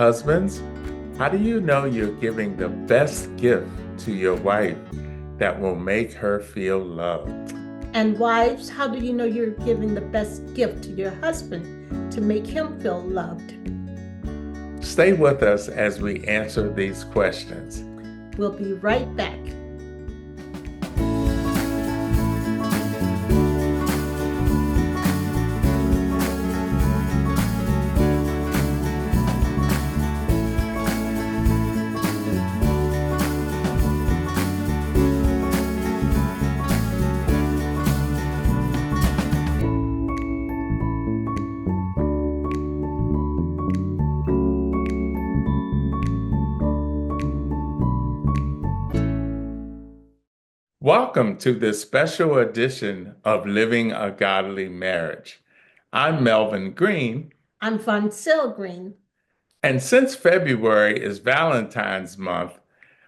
Husbands, how do you know you're giving the best gift to your wife that will make her feel loved? And wives, how do you know you're giving the best gift to your husband to make him feel loved? Stay with us as we answer these questions. We'll be right back. Welcome to this special edition of Living a Godly Marriage. I'm Melvin Greene, I'm Voncille Greene. and since February is Valentine's Month,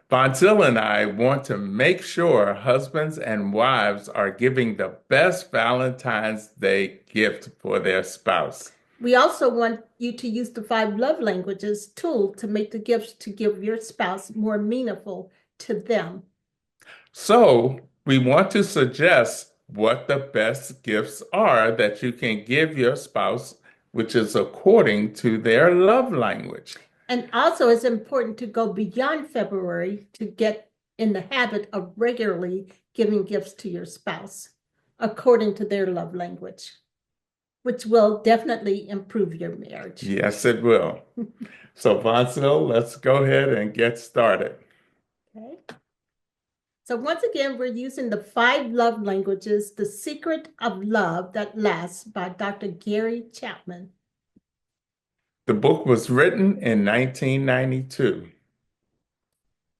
Voncille and I want to make sure husbands and wives are giving the best Valentine's Day gift for their spouse. We also want you to use the 5 love languages tool to make the gifts to give your spouse more meaningful to them. So, we want to suggest what the best gifts are that you can give your spouse, which is according to their love language. And also, it's important to go beyond February to get in the habit of regularly giving gifts to your spouse according to their love language, which will definitely improve your marriage. Yes, it will. So, Voncille, let's go ahead and get started. Okay. So once again, we're using the 5 love languages, The Secret of Love That Lasts by Dr. Gary Chapman. The book was written in 1992.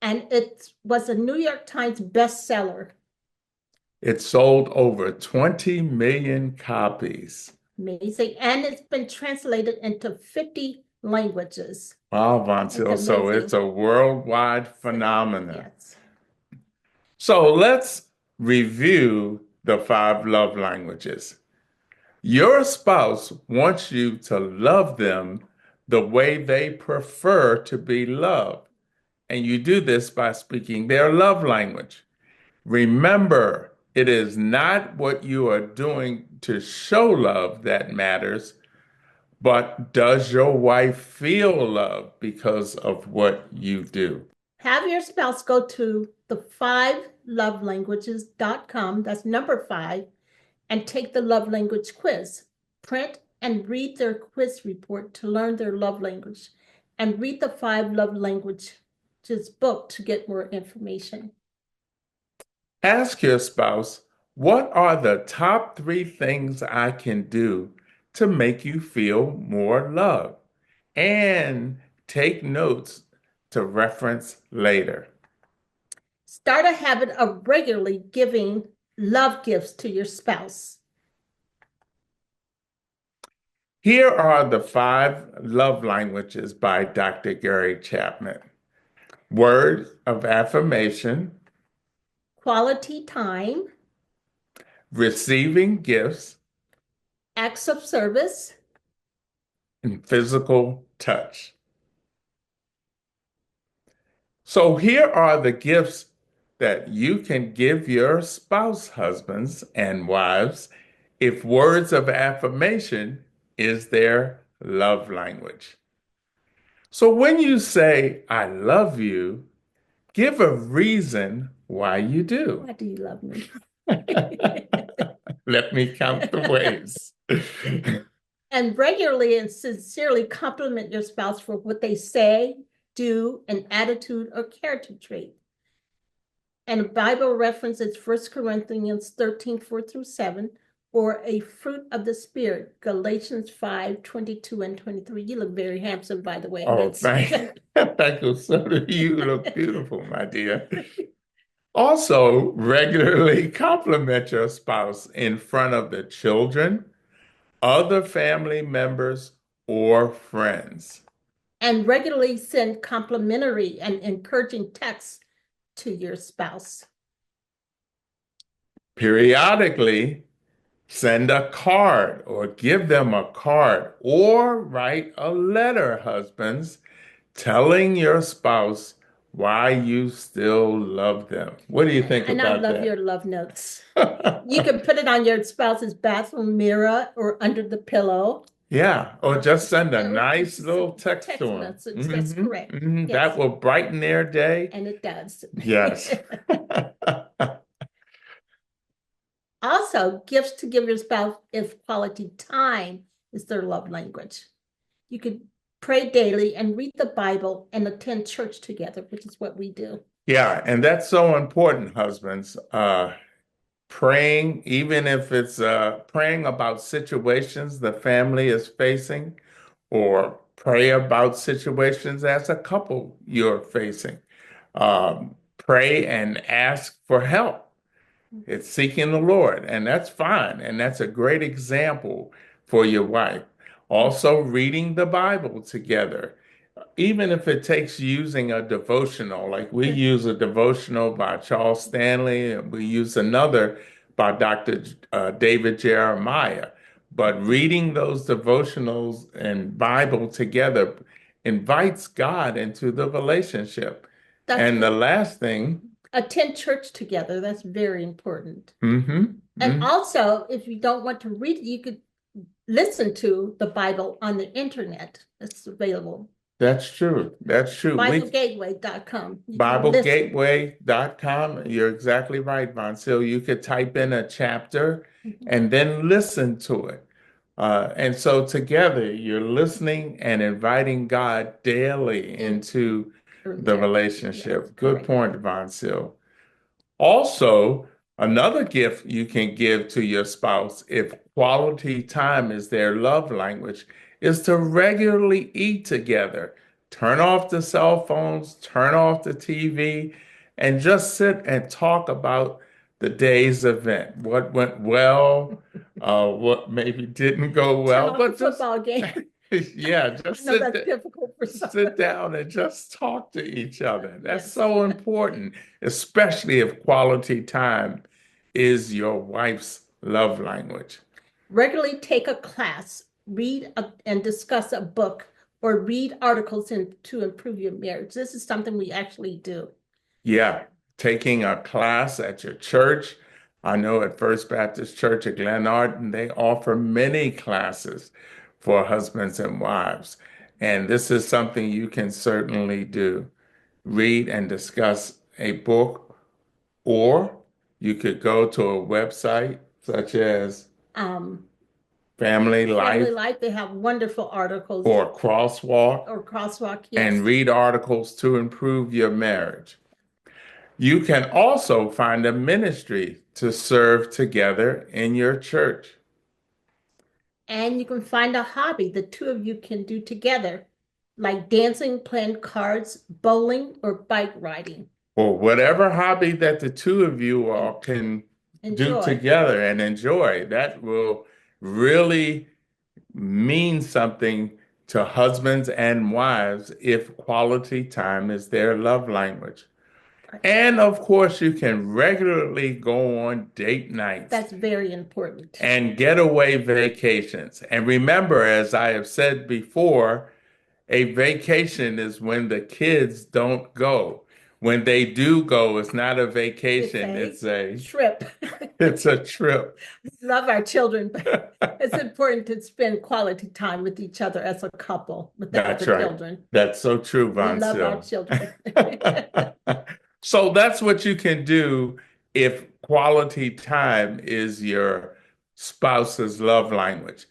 And it was a New York Times bestseller. It sold over 20 million copies. Amazing. And it's been translated into 50 languages. Wow, Voncille, so it's a worldwide phenomenon. Yes. So let's review the 5 love languages. Your spouse wants you to love them the way they prefer to be loved. And you do this by speaking their love language. Remember, it is not what you are doing to show love that matters, but does your wife feel love because of what you do? Have your spouse go to the 5lovelanguages.com, that's number 5, and take the love language quiz. Print and read their quiz report to learn their love language, and read the 5 love languages book to get more information. Ask your spouse, what are the top 3 things I can do to make you feel more loved? And take notes to reference later. Start a habit of regularly giving love gifts to your spouse. Here are the 5 love languages by Dr. Gary Chapman. Words of affirmation, Quality time, receiving gifts, acts of service, and physical touch. So here are the gifts that you can give your spouse, husbands and wives, if words of affirmation is their love language. So when you say, I love you, give a reason why you do. Why do you love me? Let me count the ways. And regularly and sincerely compliment your spouse for what they say, do, an attitude or character trait. And a Bible reference is 1 Corinthians 13, 4 through 7, or a fruit of the Spirit, Galatians 5, 22 and 23. You look very handsome, by the way. Oh, thank you. So do you. Look beautiful, my dear. Also, regularly compliment your spouse in front of the children, other family members, or friends. And regularly send complimentary and encouraging texts to your spouse. Periodically, send a card or give them a card or write a letter, husbands, telling your spouse why you still love them. What do you think And I about love your that? love notes. You can put it on your spouse's bathroom mirror or under the pillow. Yeah, or just send a Or nice just a little text to text them. message. That's correct. That Yes, will brighten their day. and it does. Yes. Also, gifts to give your spouse if quality time is their love language. You could pray daily and read the Bible and attend church together, which is what we do. Yeah, and that's so important, husbands. Praying, even if it's praying about situations the family is facing, or pray about situations as a couple you're facing. Pray and ask for help. It's seeking the Lord, and that's fine. And that's a great example for your wife. Also, reading the Bible together, even if it takes using a devotional, like we use a devotional by Charles Stanley, and we use another by Dr. David Jeremiah. But reading those devotionals and Bible together invites God into the relationship. That's And the last thing, attend church together. That's very important. hmm And also, if you don't want to read it, you could listen to the Bible on the internet. It's available. that's true. That's true. BibleGateway.com. You can listen. BibleGateway.com. You're exactly right, Voncille. You could type in a chapter Mhm. and then listen to it. And so together you're listening and inviting God daily In into the there. Yes, relationship. Good correct. point, Voncille. Also, another gift you can give to your spouse if quality time is their love language is to regularly eat together. Turn off the cell phones, turn off the TV, and just sit and talk about the day's event. What went well, what maybe didn't go Turn well, off the but just, football game. yeah, I know that's difficult for some. sit down and just talk to each other. That's Yes. so important, especially if quality time is your wife's love language. Regularly take a class, and discuss a book, or read articles to improve your marriage. This is something we actually do. Yeah, taking a class at your church. I know at First Baptist Church at Glenarden, they offer many classes for husbands and wives. And this is something you can certainly do. Read and discuss a book, or you could go to a website such as Um, Family Family Life Life, they have wonderful articles, or Crosswalk or Crosswalk, and yes. read articles to improve your marriage. You can also find a ministry to serve together in your church, And you can find a hobby the two of you can do together, like dancing, playing cards, bowling, or bike riding. or whatever hobby that the two of you And all can do enjoy. together and enjoy. That will really mean something to husbands and wives if quality time is their love language. And of course, you can regularly go on date nights That's very important. and getaway vacations. And remember, as I have said before, a vacation is when the kids don't go. When they do go, it's not a It's vacation, a trip. it's a trip. Love our children, but it's important to spend quality time with each other as a couple without That's the right. children. That's so true, We Von love our Sil. children. So that's what you can do if quality time is your spouse's love language.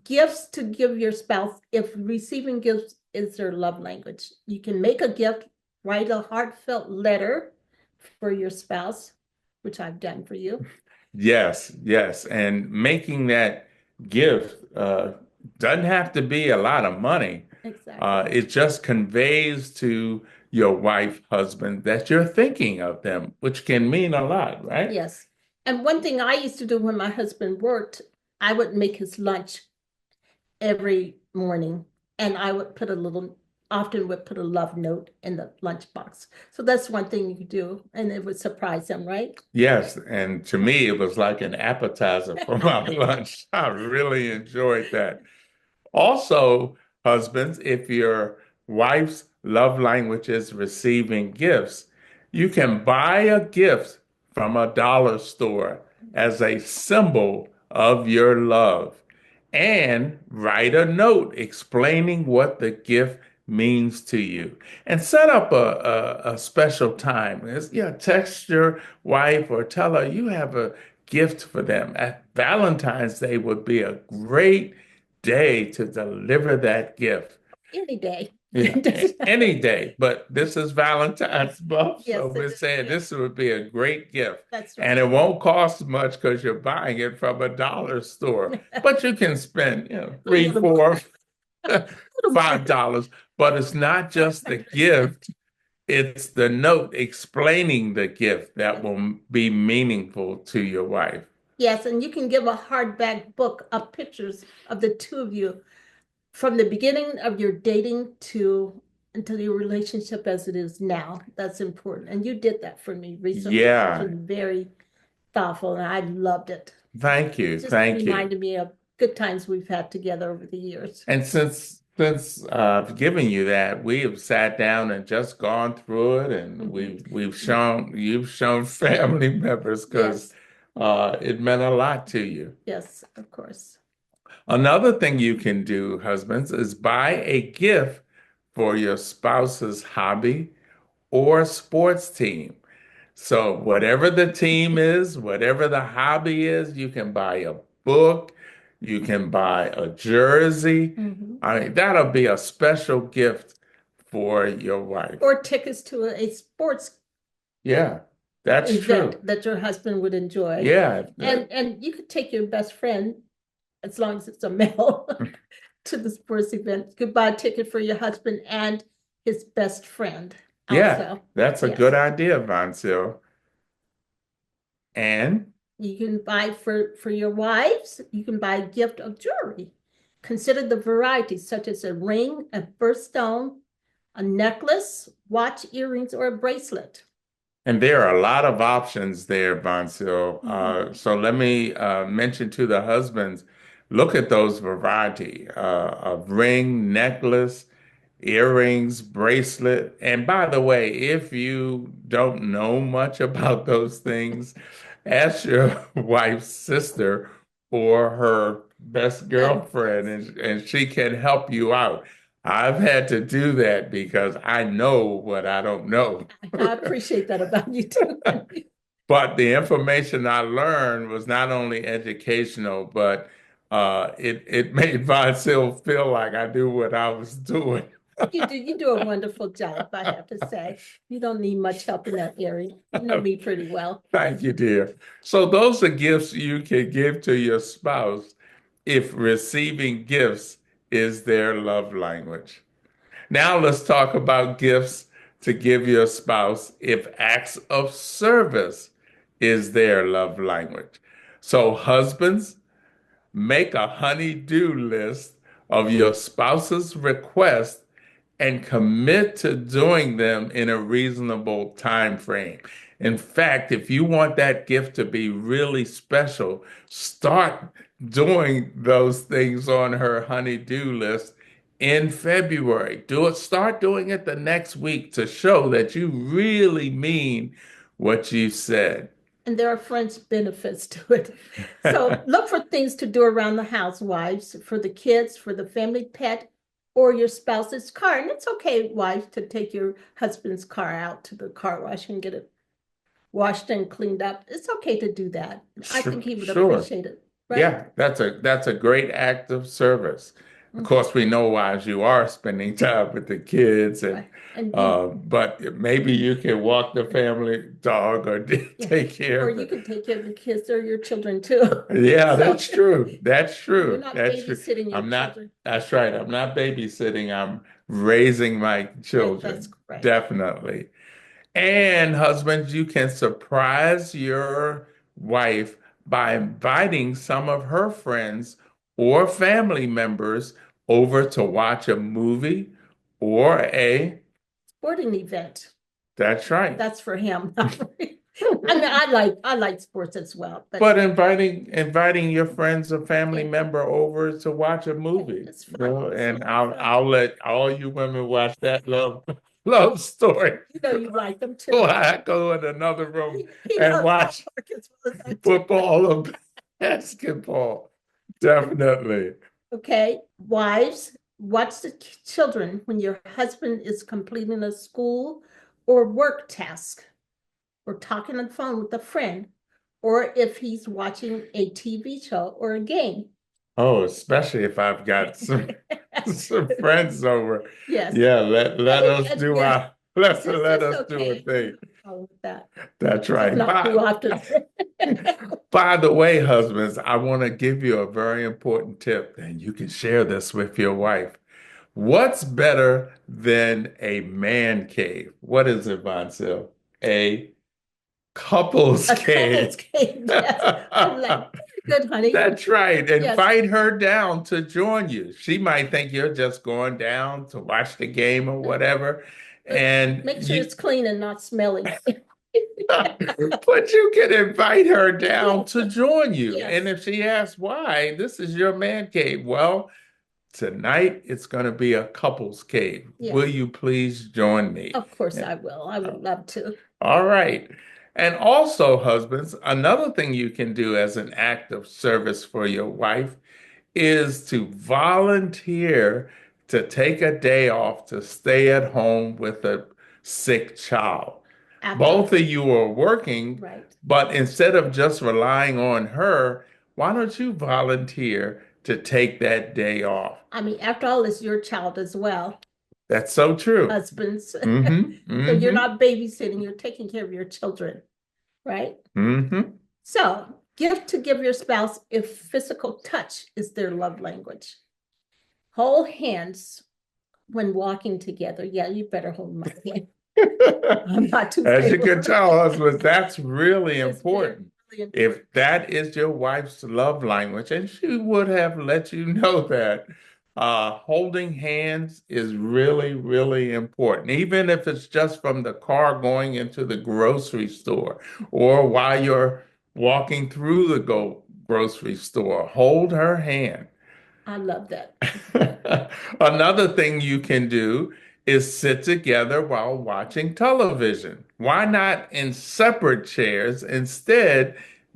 Gifts to give your spouse if receiving gifts is their love language. You can make a gift, write a heartfelt letter for your spouse, which I've done for you. Yes, yes. And making that gift doesn't have to be a lot of money. Exactly. It just conveys to your wife, husband, that you're thinking of them, which can mean a lot, right? Yes. And one thing I used to do when my husband worked, I would make his lunch every morning, and I would often would put a love note in the lunchbox. So that's one thing you could do, and it would surprise him, right? Yes, and to me, it was like an appetizer for my lunch. I really enjoyed that. Also, husbands, if your wife's love language is receiving gifts, you can buy a gift from a dollar store as a symbol of your love and write a note explaining what the gift means to you and set up a special time. Text your wife or tell her you have a gift for them. At Valentine's Day would be a great day to deliver that gift. Any day. Yeah, any day. But this is Valentine's month, Yes, so it we're is. saying Yes, this would be a great gift. that's And right. it won't cost much because you're buying it from a dollar store. But you can spend, A three, little more, four, a little more. $5. But it's not just the gift, it's the note explaining the gift that will be meaningful to your wife. Yes, and you can give a hardback book of pictures of the two of you from the beginning of your dating to until your relationship as it is now. That's important. And you did that for me recently, which Yeah, was very thoughtful, and I loved it. thank you. Just Thank you. reminded me of good times we've had together over the years. And since I've given you that, we have sat down and just gone through it, and Mhm. we've shown you've shown family members because Yes, it meant a lot to you. yes, of course. Another thing you can do, husbands, is buy a gift for your spouse's hobby or sports team. So whatever the team is, whatever the hobby is, you can buy a book, you can buy a jersey. Mhm. I mean, that'll be a special gift for your wife. Or tickets to a sports Yeah, that's event true. that your husband would enjoy. Yeah, And you could take your best friend, as long as it's a male, to the sports event. You could buy a ticket for your husband and his best friend yeah, also. that's a good Yes. idea, Voncille. And You can buy for your wives, you can buy a gift of jewelry. Consider the varieties such as a ring, a birthstone, a necklace, watch, earrings, or a bracelet. And there are a lot of options there, Bonsil. Mhm. So let me mention to the husbands, look at those variety of ring, necklace, earrings, bracelet. And by the way, if you don't know much about those things, ask your wife's sister or her best girlfriend, Yes. and she can help you out. I've had to do that because I know what I don't know. I appreciate that about you too. But the information I learned was not only educational, but it made Vonsil feel like I knew what I was doing. You do a wonderful job, I have to say. You don't need much help in that area. You know me pretty well. Thank you, dear. So those are gifts you can give to your spouse if receiving gifts is their love language. Now let's talk about gifts to give your spouse if acts of service is their love language. So husbands, make a honey-do list of your spouse's requests and commit to doing them in a reasonable time frame. In fact, if you want that gift to be really special, start doing those things on her honey-do list in February. Start doing it the next week to show that you really mean what you said. And there are French benefits to it. So look for things to do around the house, wives, for the kids, for the family pet, or your spouse's car. And it's okay, wife, to take your husband's car out to the car wash and get it washed and cleaned up. It's okay to do that. I Sure, think he would sure. appreciate it, right? Yeah, that's a great act of service. Of Mhm. course, we know wives you are spending time with the kids, and Right. And you, but maybe you can walk the family dog or yeah, take care or of you the. can take care of the kids or your children too. Yeah, So that's true. That's you're true. not That's true. babysitting your I'm not. children. That's right. I'm not babysitting. I'm raising my That's children. correct. Definitely. And husbands, you can surprise your wife by inviting some of her friends or family members over to watch a movie or a, Sporting event. that's right. That's for him, not for me. I mean, I like sports as well, but But inviting your friends or family okay, member over to watch a okay, movie, it's you fun. know, It's and so fun. I'll let all you women watch that love story. You know you like them Or too. I go in another room He and knows watch ballpark as well as I do. football or basketball. Definitely. Okay, wives, watch the children when your husband is completing a school or work task, or talking on the phone with a friend, or if he's watching a TV show or a game. Oh, especially if I've got some friends over. Yes. Yeah, let us do Yeah, our let's let it's us do a okay. thing. With that. That's Just right. not too often. By the way, husbands, I want to give you a very important tip, and you can share this with your wife. What's better than a man cave? What is it, Voncille? A couple's A couple's cave. game, yes. I'm like, very good, honey. That's right. Yes. Invite her down to join you. She might think you're just going down to watch the game or whatever. But And make sure it's clean and not smelly. but you can invite her down Yes, to join you. And yes, if she asks why, this is your man cave. Well, tonight it's going to be a couple's cave. Will yes. you please join me? Of course I will. I would love to. All right. And also, husbands, another thing you can do as an act of service for your wife is to volunteer to take a day off to stay at home with a sick child. Both of Absolutely. you are working, Right. but instead of just relying on her, why don't you volunteer to take that day off? I mean, after all, it's your child as well, That's so true. husbands. Mm-hmm. So you're Mm-hmm. not babysitting, you're taking care of your children, right? Mm-hmm. So, gift to give your spouse if physical touch is their love language. Hold hands when walking together. Yeah, you better hold my hand. I'm not too As you can favorable. tell, husbands, that's really It's very, important. really important. If that is your wife's love language, and she would have let you know that, holding hands is really, really important. Even if it's just from the car going into the grocery store or while you're walking through the grocery store, hold her hand. I love that. Another thing you can do is sit together while watching television. Why not in separate chairs? Instead,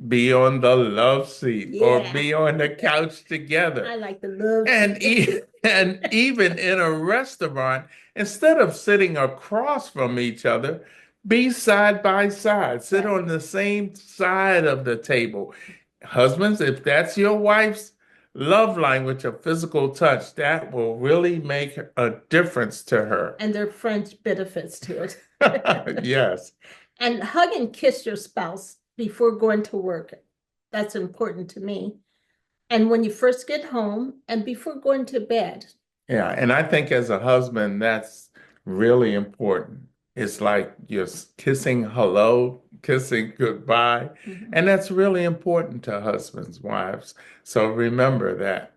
be on the love seat or Yeah, be on the couch together. I like the love And, seat. and even in a restaurant, instead of sitting across from each other, be side by side. Sit Right. on the same side of the table. Husbands, if that's your wife's love language of physical touch, that will really make a difference to her. And their French benefits to it. Yes. And hug and kiss your spouse before going to work. That's important to me. And when you first get home and before going to bed. Yeah, and I think as a husband, that's really important. It's like you're kissing hello, kissing goodbye, Mhm. and that's really important to husbands, wives. So remember that.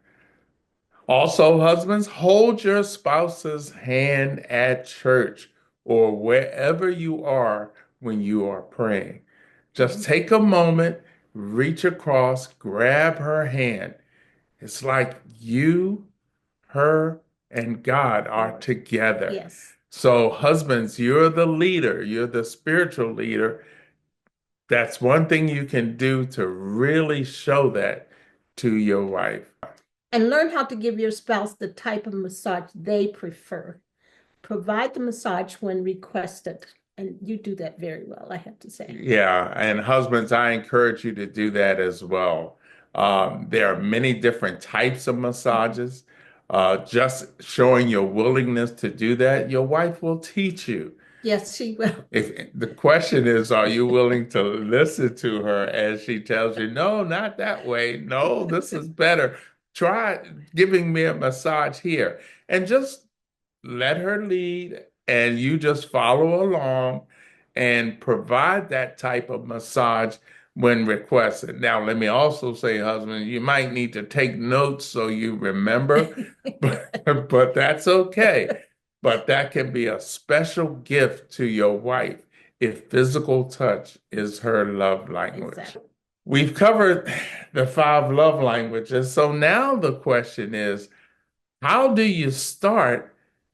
Also, husbands, hold your spouse's hand at church or wherever you are when you are praying. Just Mhm. take a moment, reach across, grab her hand. It's like you, her, and God are together. Yes. So, husbands, you're the leader, you're the spiritual leader. That's one thing you can do to really show that to your wife. And learn how to give your spouse the type of massage they prefer. Provide the massage when requested. And you do that very well, I have to say. Yeah, and husbands, I encourage you to do that as well. There are many different types of Mhm. massages. Just showing your willingness to do that, your wife will teach you. Yes, she will. If the question is, are you willing to listen to her as she tells you, no, not that way. No, this is better. Try giving me a massage here. And just let her lead and you just follow along and provide that type of massage when requested. Now, let me also say, husband, you might need to take notes so you remember, but that's okay. But that can be a special gift to your wife if physical touch is her love language. Exactly. We've covered the five love languages. So now the question is, how do you start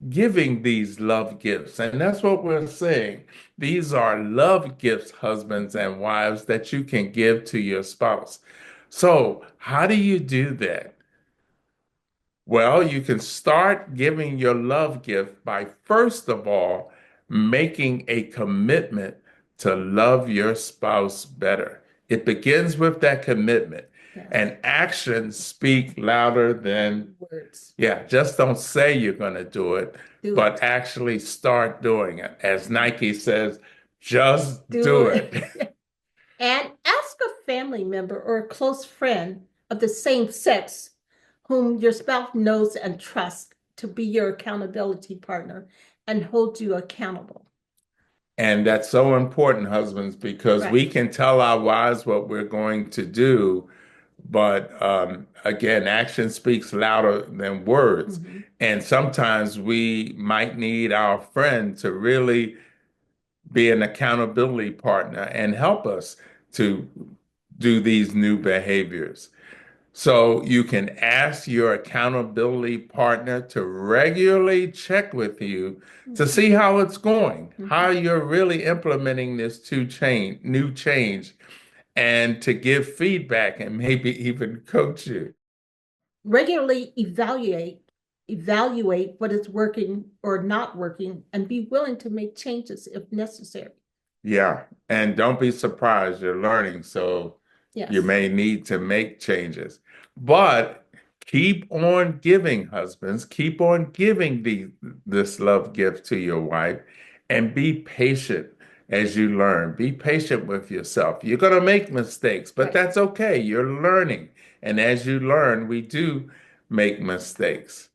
giving these love gifts? And that's what we're saying. These are love gifts, husbands and wives, that you can give to your spouse. So, how do you do that? Well, you can start giving your love gift by first of all making a commitment to love your spouse better. It begins with that commitment, Yes. and actions speak louder than, Words. yeah, just don't say you're going to do it, Do but it. actually start doing it. As Nike says, just Do do it. it. And ask a family member or a close friend of the same sex whom your spouse knows and trusts to be your accountability partner and hold you accountable. And that's so important, husbands, because Right. we can tell our wives what we're going to do, but again, action speaks louder than words. Mhm. And sometimes we might need our friend to really be an accountability partner and help us to do these new behaviors. So you can ask your accountability partner to regularly check with you to Mhm. see how it's going, how Mhm. you're really implementing this new change, and to give feedback and maybe even coach you. Regularly evaluate what is working or not working, and be willing to make changes if necessary. Yeah, and don't be surprised you're learning, so you Yes. may need to make changes. But keep on giving, husbands, keep on giving this love gift to your wife and be patient as you learn. Be patient with yourself. You're going to make mistakes, but Right. that's okay. You're learning. And as you learn, we do make mistakes.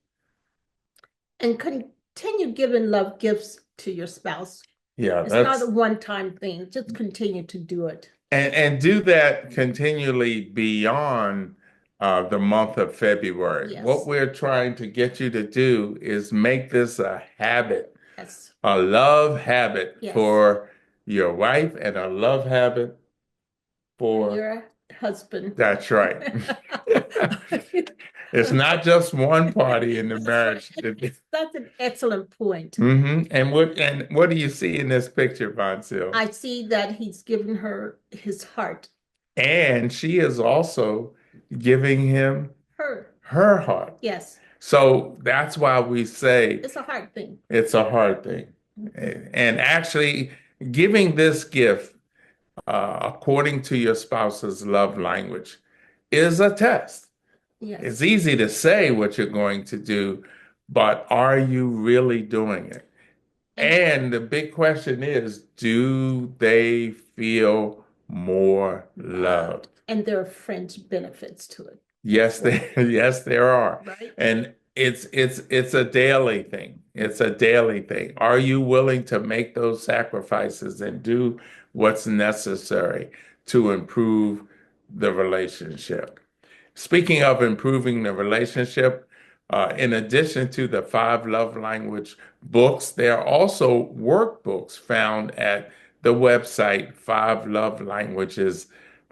And continue giving love gifts to your spouse. Yeah, It's not a that's one-time thing. Just continue to do it. and do that continually beyond the month of February. What Yes. we're trying to get you to do is make this a habit, Yes. a love habit Yes. for your wife and a love habit For for, your husband. that's right. It's not just one party in the That's right. marriage. That's an excellent point. And what do you see in this picture, Voncille? I see that he's given her his heart. And she is also giving him Her. her heart. Yes. So that's why we say It's a hard thing. it's a hard thing. Mhm. And actually, giving this gift according to your spouse's love language is a test. It's Yes. easy to say what you're going to do, but are you really doing it? And And the big question is, do they feel more loved. loved? And there are fringe benefits to it as Yes, well. yes, there are. Right? And it's a daily thing. It's a daily thing. Are you willing to make those sacrifices and do what's necessary to improve the relationship? Speaking of improving the relationship, in addition to the five love language books, there are also workbooks found at the website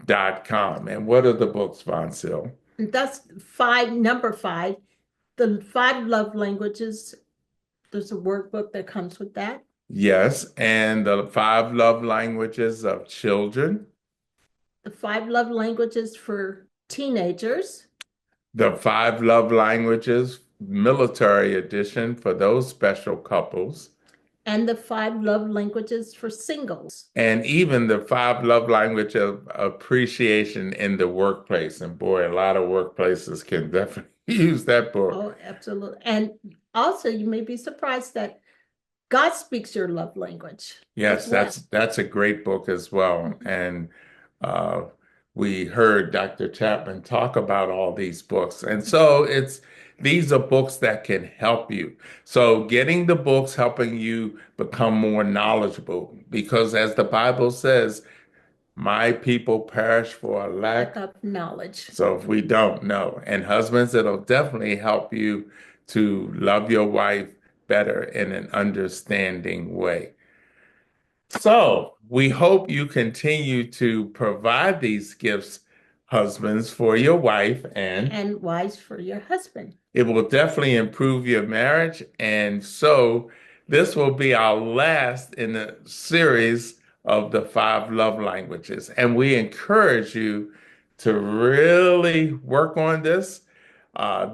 fivelovelanguages.com. And what are the books, Vonsil? And that's five, number five, the five love languages. There's a workbook that comes with that. Yes, and the five love languages of children, The five love languages for teenagers, the five love languages military edition for those special couples, and the five love languages for singles. and even the five love language of appreciation in the workplace. And boy, a lot of workplaces can definitely use that book. Oh, absolutely. And also, you may be surprised that God speaks your love language as Yes, well. that's a great book as well. Mhm. And uh, we heard Dr. Chapman talk about all these books. And so these are books that can help you. So getting the books helping you become more knowledgeable because as the Bible says, my people perish for a Lack lack. of knowledge. So if we don't know, and husbands, it'll definitely help you to love your wife better in an understanding way. So we hope you continue to provide these gifts, husbands, for your wife, and wives for your husband. it will definitely improve your marriage. And so this will be our last in the series of the five love languages. And we encourage you to really work on this.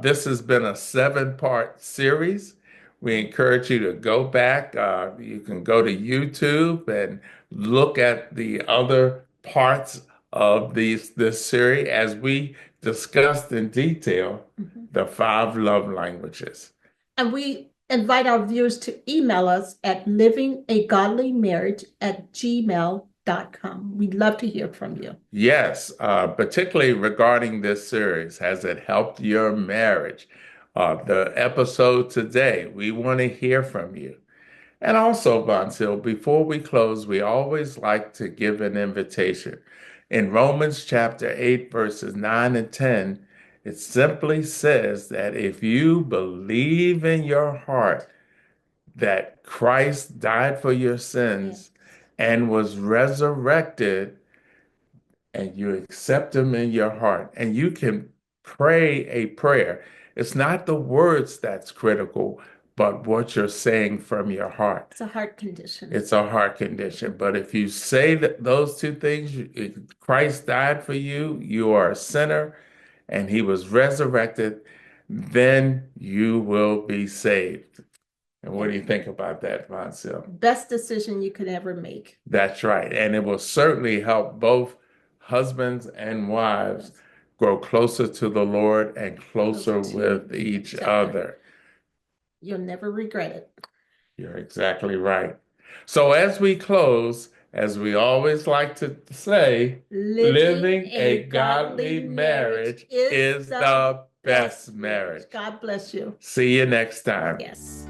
This has been a 7-part series. We encourage you to go back. You can go to YouTube and look at the other parts of this series as we discussed in detail the five love languages. And we invite our viewers to email us at livingagodlymarriage@gmail.com. We'd love to hear from you. Yes, particularly regarding this series. Has it helped your marriage? The episode today, we want to hear from you. And also, Voncille, before we close, we always like to give an invitation. In Romans chapter 8, verses 9 and 10, it simply says that if you believe in your heart that Christ died for your sins and was resurrected, and you accept him in your heart, and you can pray a prayer. It's not the words that's critical, but what you're saying from your heart. It's a heart condition. It's a heart condition. But if you say that those two things, Christ died for you, you are a sinner, and he was resurrected, then you will be saved. And what do you think about that, Voncille? Best decision you could ever make. That's right. And it will certainly help both husbands and wives grow closer to the Lord and closer with each other. You'll never regret it. You're exactly right. So as we close, as we always like to say, living a godly marriage is the best marriage. God bless you. See you next time. Yes.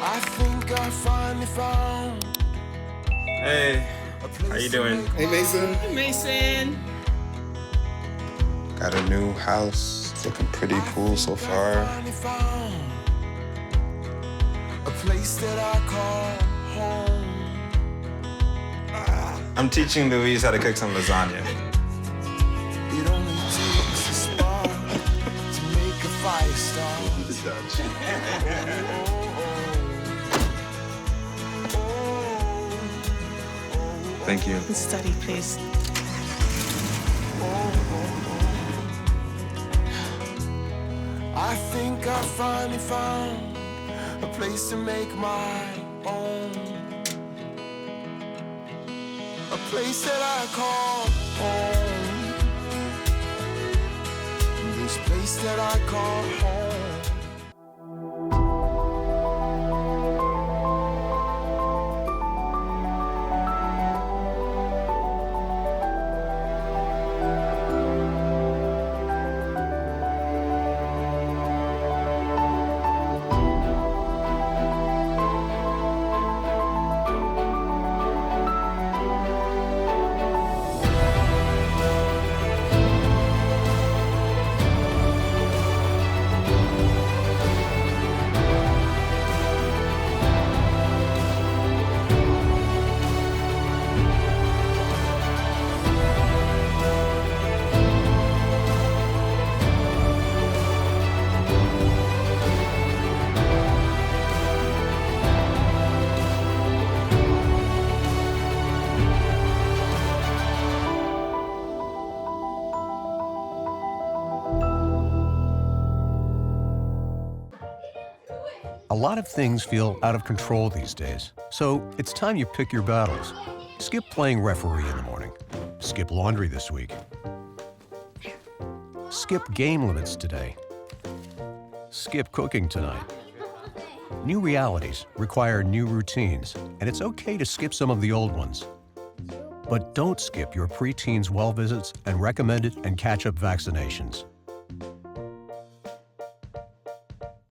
I think I finally found. Hey, how you doing? Hey, Mason. Hey, Mason. Got a new house. It's looking pretty cool so far. A place that I call home. I'm teaching Louise how to cook some lasagna. It only takes a spark to make a fire start. Thank you. Study, please. I think I finally found a place to make my own. A place that I call home. This place that I call home. A lot of things feel out of control these days, so it's time you pick your battles. Skip playing referee in the morning. Skip laundry this week. Skip game limits today. Skip cooking tonight. New realities require new routines, and it's okay to skip some of the old ones. But don't skip your preteens well visits and recommended and catch-up vaccinations.